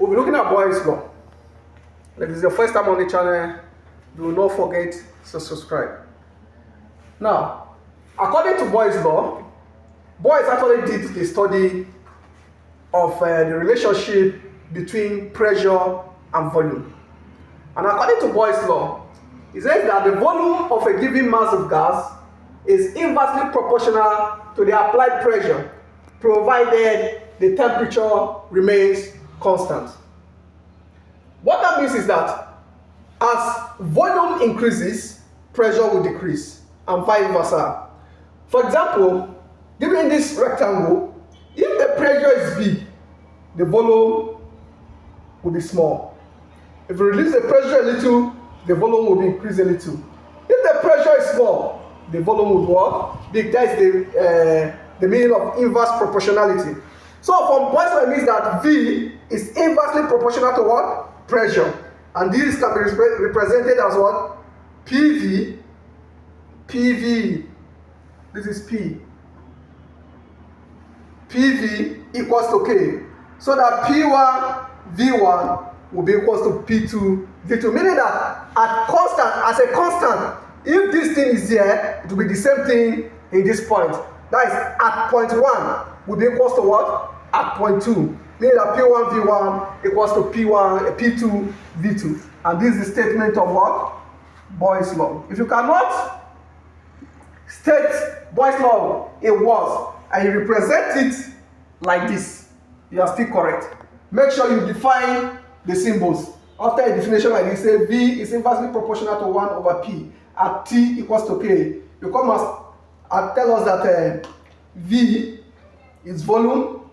we'll be looking at Boyle's Law. If this is your first time on the channel, do not forget to subscribe. Now, according to Boyle's Law, Boyle's actually did the study of the relationship between pressure and volume. And according to Boyle's Law, it says that the volume of a given mass of gas is inversely proportional to the applied pressure, provided the temperature remains constant. What that means is that as volume increases, pressure will decrease, and vice versa. For example, given this rectangle, if the pressure is big, the volume will be small. If you reduce the pressure a little, the volume will be increased a little. If the pressure is small, the volume will be what? Big. That is the meaning of inverse proportionality. So from Boyle's Law, it means that V is inversely proportional to what? Pressure. And this can be represented as what? PV. PV. This is P. PV equals to K. So that P1 V1 will be equals to P2 V2. Meaning that as a constant, if this thing is here, it will be the same thing in this point. That is, at point 1 will be equals to what? At point 2. Meaning that P1 V1 equals to P2 V2. And this is the statement of what? Boyle's Law. If you cannot state Boyle's Law in words and you represent it like this, you are still correct. Make sure you define the symbols. After a definition like this, say V is inversely proportional to 1 over P at T equals to K. You come and tell us that V is volume,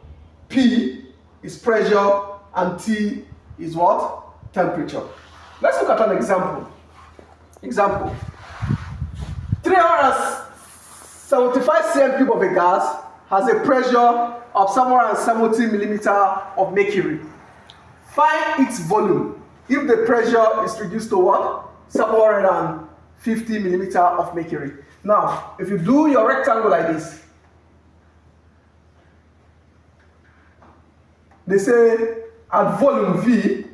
P is pressure, and T is what? Temperature. Let's look at an example. Example. 375 cm cube of a gas has a pressure of somewhere around 70 millimeter of mercury. Find its volume if the pressure is reduced to what? Somewhere around 50 millimeter of mercury. Now, if you do your rectangle like this, they say at volume V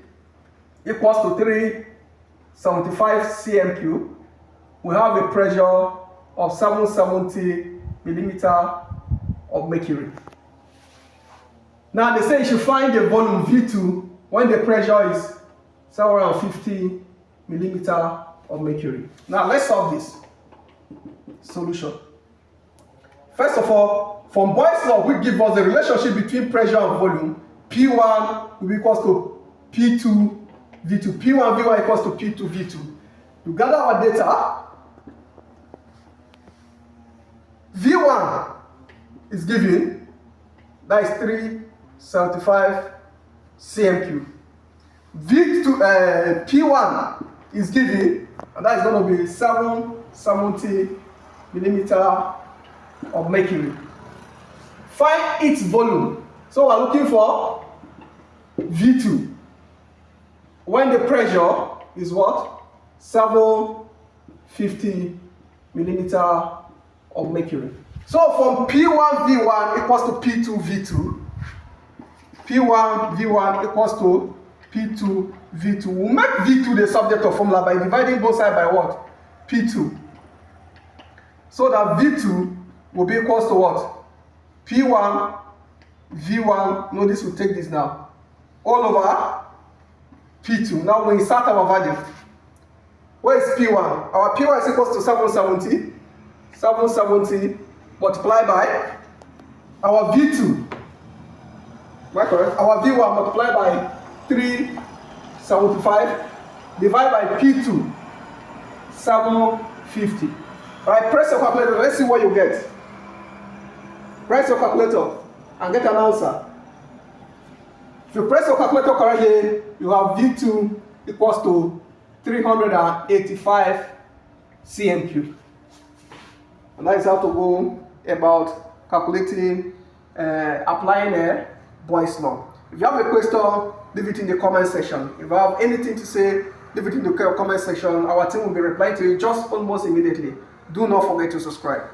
equals to 375 cm cube, we have a pressure of 770 millimeter of mercury. Now they say you should find the volume V2 when the pressure is somewhere around 50 millimeter of mercury. Now let's solve this. Solution. First of all, from Boyle's Law, which gives us the relationship between pressure and volume, P1 will be equals to P2 V2. P1 V1 equals to P2 V2. You gather our data. V1 is given, that is 375 cm cube. V2, P1 is given, and that is going to be 770 millimeter of mercury. Find its volume. So we're looking for V2 when the pressure is what? 750 millimeter of mercury. So from P1 V1 equals to P2 V2, P1 V1 equals to P2 V2. We'll make V2 the subject of formula by dividing both sides by what? P2. So that V2 will be equals to what? P1 V1, no, this will take this now, all over P2. Now we insert our value. Where is P1? Our P1 is equals to 770. 770 multiplied by our V2. Am I correct? Our V1 multiplied by 375 divided by P2, 750. Alright, press your calculator. Let's see what you get. Press your calculator and get an answer. If you press your calculator correctly, you have V2 equals to 385 cm cube. And that is how to go about calculating, applying Boyle's Law. If you have a question, leave it in the comment section. If you have anything to say, leave it in the comment section. Our team will be replying to you just almost immediately. Do not forget to subscribe.